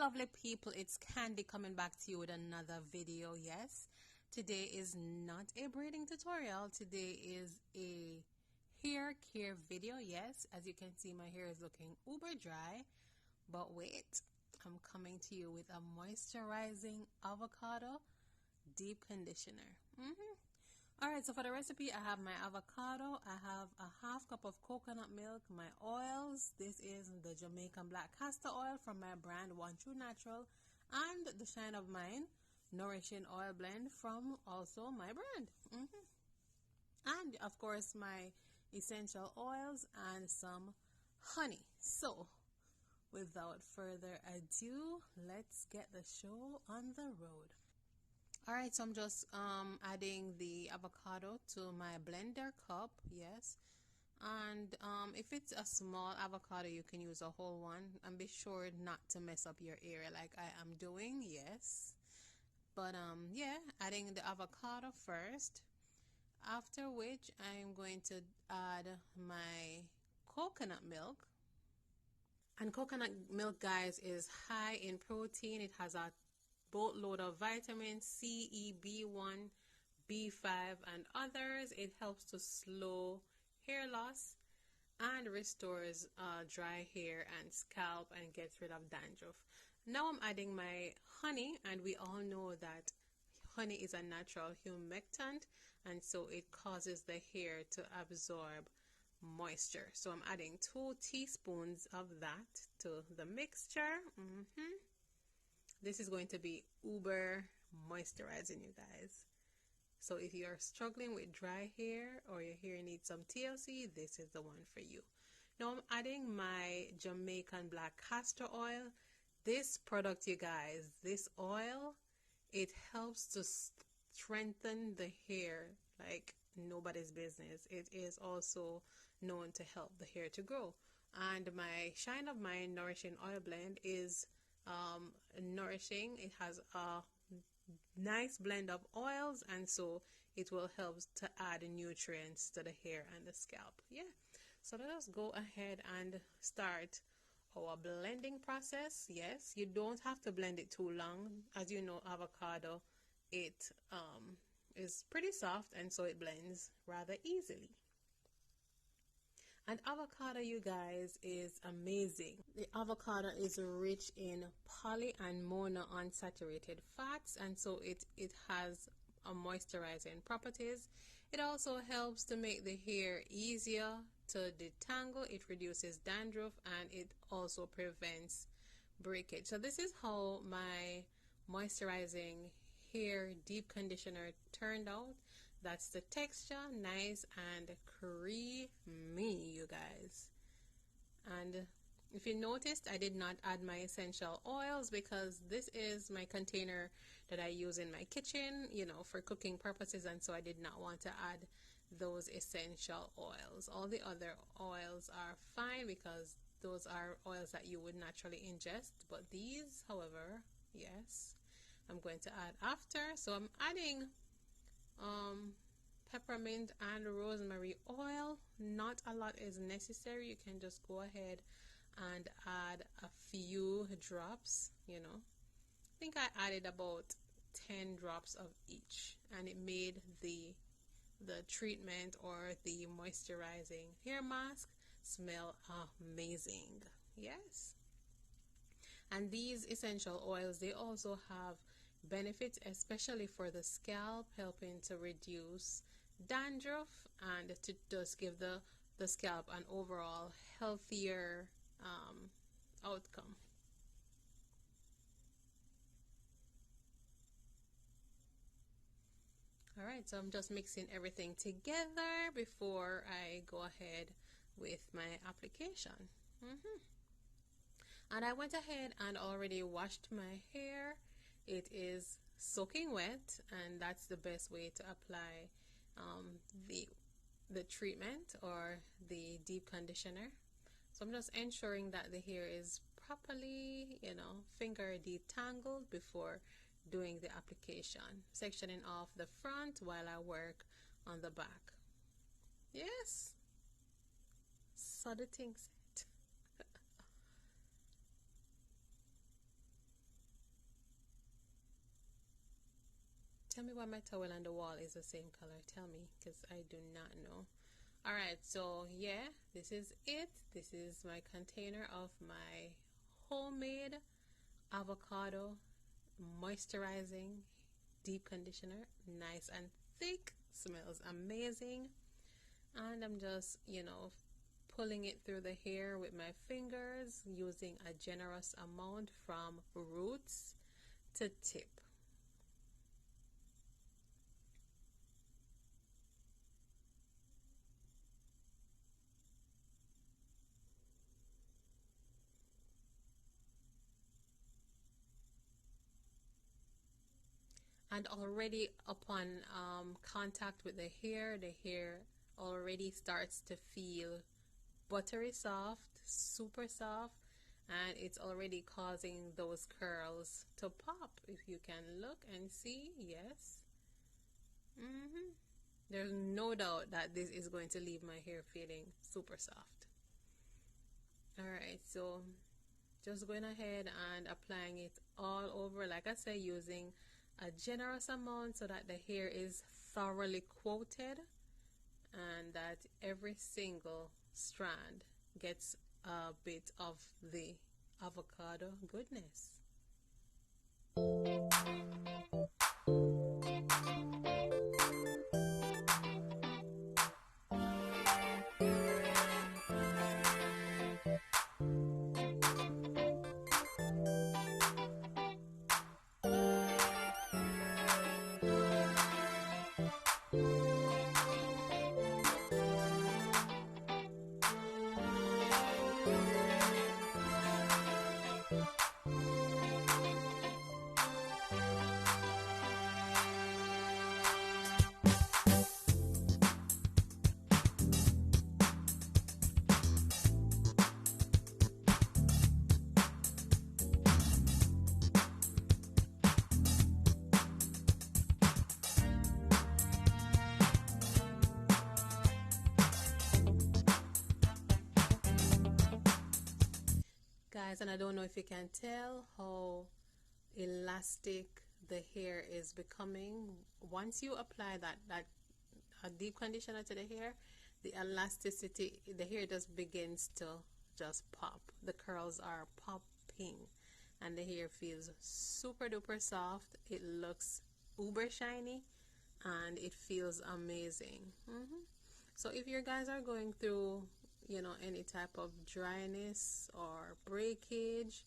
lovely people, it's Candy coming back to you with another video. Yes, today is not a braiding tutorial. Today is a hair care video. Yes, as you can see, my hair is looking uber dry, but wait, I'm coming to you with a moisturizing avocado deep conditioner. Alright, so for the recipe, I have my avocado, I have a half cup of coconut milk, my oils. This is the Jamaican black castor oil from my brand One True Natural, and the Shine of Mine nourishing oil blend from also my brand. And of course my essential oils and some honey. So without further ado, let's get the show on the road. Alright, so I'm just adding the avocado to my blender cup. Yes, and if it's a small avocado, you can use a whole one, and be sure not to mess up your area like I am doing. Yes, but yeah, adding the avocado first, after which I'm going to add my coconut milk. And coconut milk, guys, is high in protein. It has a boatload of vitamins C, E, B1, B5 and others. It helps to slow hair loss and restores dry hair and scalp and gets rid of dandruff. Now I'm adding my honey, and we all know that honey is a natural humectant, and so it causes the hair to absorb moisture. So I'm adding 2 teaspoons of that to the mixture. This is going to be uber moisturizing, you guys. So if you're struggling with dry hair or your hair needs some TLC, this is the one for you. Now I'm adding my Jamaican black castor oil. This product, you guys, this oil, it helps to strengthen the hair like nobody's business. It is also known to help the hair to grow. And my Shine of Mine nourishing oil blend is nourishing. It has a nice blend of oils, and so it will help to add nutrients to the hair and the scalp. Yeah, so let us go ahead and start our blending process. Yes, you don't have to blend it too long. As you know, avocado, it is pretty soft, and so it blends rather easily. And avocado, you guys, is amazing. The avocado is rich in poly and monounsaturated fats, and so it has a moisturizing properties. It also helps to make the hair easier to detangle. It reduces dandruff, and it also prevents breakage. So this is how my moisturizing hair deep conditioner turned out. That's the texture, nice and creamy, you guys. And if you noticed, I did not add my essential oils because this is my container that I use in my kitchen, you know, for cooking purposes, and so I did not want to add those essential oils. All the other oils are fine because those are oils that you would naturally ingest, but these, however, yes, I'm going to add after. So I'm adding peppermint and rosemary oil. Not a lot is necessary. You can just go ahead and add a few drops, you know. I think I added about 10 drops of each, and it made the treatment or the moisturizing hair mask smell amazing. Yes. And these essential oils, they also have benefits, especially for the scalp, helping to reduce dandruff and to just give the scalp an overall healthier outcome. Alright, so I'm just mixing everything together before I go ahead with my application. And I went ahead and already washed my hair. It is soaking wet, and that's the best way to apply the treatment or the deep conditioner. So I'm just ensuring that the hair is properly, you know, finger detangled before doing the application, sectioning off the front while I work on the back. Yes, so the thing set. why my towel and the wall is the same color. Tell me, because I do not know. Alright, so yeah, this is it. This is my container of my homemade avocado moisturizing deep conditioner. Nice and thick, smells amazing. And I'm just, pulling it through the hair with my fingers, using a generous amount from roots to tip. And already upon contact with the hair already starts to feel buttery soft, super soft, and it's already causing those curls to pop. If you can look and see, yes. There's no doubt that this is going to leave my hair feeling super soft. Alright, so just going ahead and applying it all over, like I said, using a generous amount so that the hair is thoroughly coated and that every single strand gets a bit of the avocado goodness. Guys, and I don't know if you can tell how elastic the hair is becoming. Once you apply that deep conditioner to the hair, the elasticity, the hair just begins to just pop. The curls are popping and the hair feels super duper soft. It looks uber shiny and it feels amazing. So if you guys are going through any type of dryness or breakage,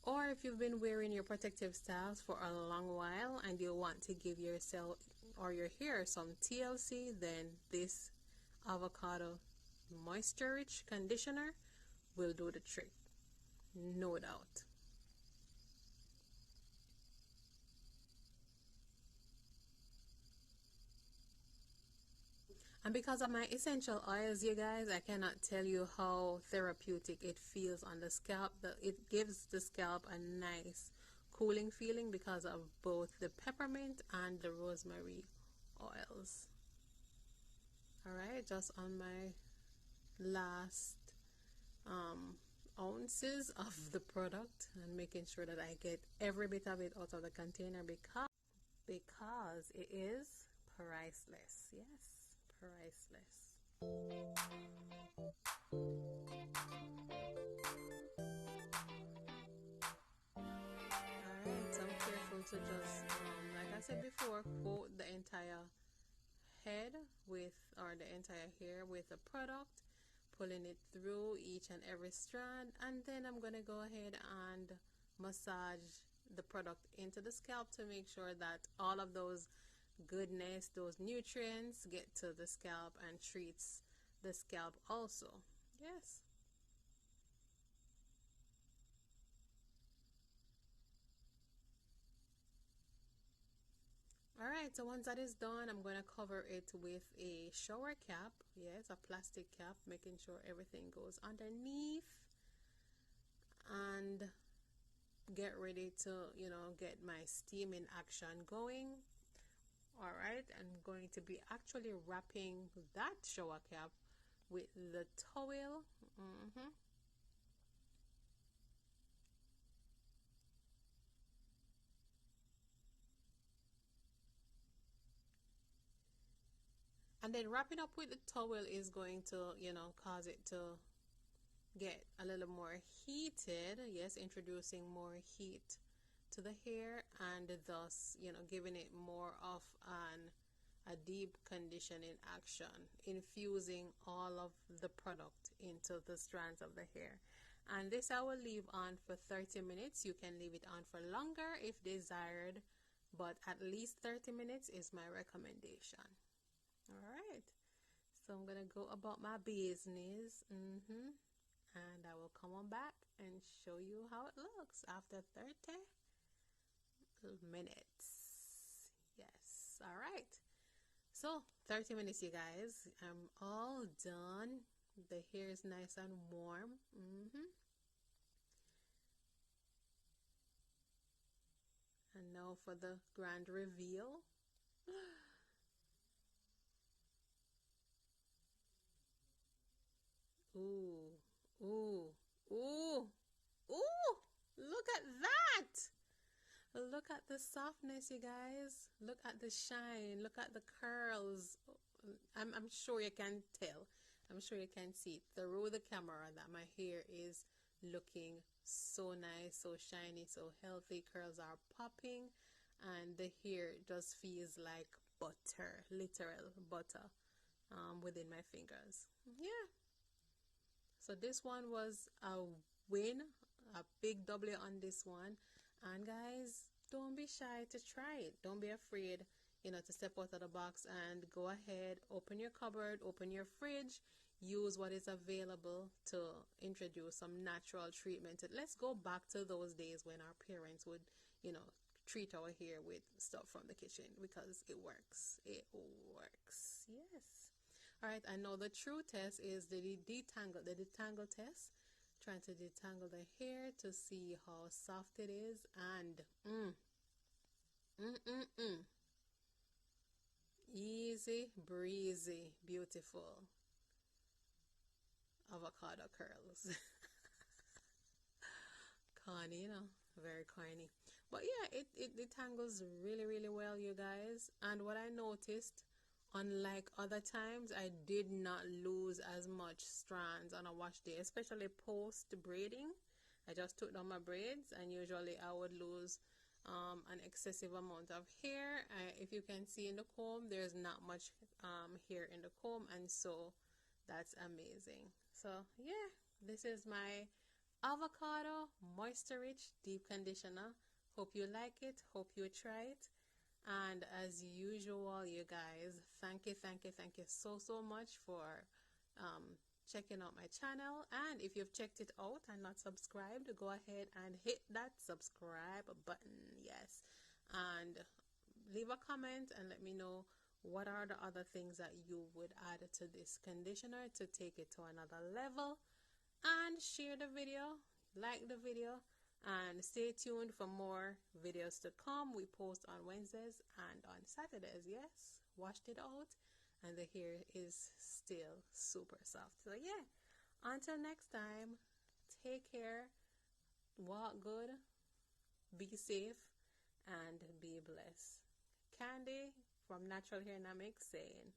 or if you've been wearing your protective styles for a long while and you want to give yourself or your hair some TLC, then this avocado moisture rich conditioner will do the trick, no doubt. And because of my essential oils, you guys, I cannot tell you how therapeutic it feels on the scalp. It gives the scalp a nice cooling feeling because of both the peppermint and the rosemary oils. Alright, just on my last ounces of the product and making sure that I get every bit of it out of the container because it is priceless. Yes, priceless. Alright, so I'm careful to just, like I said before, coat the entire head with, or the entire hair with the product, pulling it through each and every strand, and then I'm going to go ahead and massage the product into the scalp to make sure that all of those goodness, those nutrients get to the scalp and treats the scalp also. Yes. Alright, so once that is done, I'm going to cover it with a shower cap. Yes, a plastic cap, making sure everything goes underneath. And get ready to, get my steaming action going. Alright, I'm going to be actually wrapping that shower cap with the towel. And then wrapping up with the towel is going to, you know, cause it to get a little more heated. Yes, introducing more heat to the hair, and thus, you know, giving it more of a deep conditioning action, infusing all of the product into the strands of the hair. And this I will leave on for 30 minutes. You can leave it on for longer if desired, but at least 30 minutes is my recommendation. All right, so I'm gonna go about my business, and I will come on back and show you how it looks after 30 minutes. Yes, all right. So 30 minutes, you guys. I'm all done. The hair is nice and warm. And now for the grand reveal. Ooh, ooh, ooh, ooh! Look at that! Look at the softness, you guys. Look at the shine. Look at the curls. I'm sure you can tell. I'm sure you can see through the camera that my hair is looking so nice, so shiny, so healthy. Curls are popping, and the hair just feels like butter, literal butter, within my fingers. Yeah. So this one was a win, a big W on this one. And guys, don't be shy to try it. Don't be afraid, you know, to step out of the box and go ahead, open your cupboard, open your fridge, use what is available to introduce some natural treatment. Let's go back to those days when our parents would, you know, treat our hair with stuff from the kitchen, because it works. It works. Yes. All right, I know the true test is the detangle test. Trying to detangle the hair to see how soft it is, and easy breezy, beautiful avocado curls. Corny, you know, very corny. But yeah, it detangles really well, you guys. And what I noticed, unlike other times, I did not lose as much strands on a wash day, especially post braiding. I just took down my braids, and usually I would lose an excessive amount of hair. If you can see in the comb, there's not much hair in the comb, and so that's amazing. So yeah, this is my avocado moisture rich deep conditioner. Hope you like it, hope you try it. And as usual, you guys, thank you so much for checking out my channel. And if you've checked it out and not subscribed, go ahead and hit that subscribe button. Yes, and leave a comment and let me know what are the other things that you would add to this conditioner to take it to another level. And share the video, like the video, and stay tuned for more videos to come. We post on Wednesdays and on Saturdays. Yes, washed it out, and the hair is still super soft. So yeah, until next time, take care, walk good, be safe, and be blessed. Candy from Natural Hair Namik saying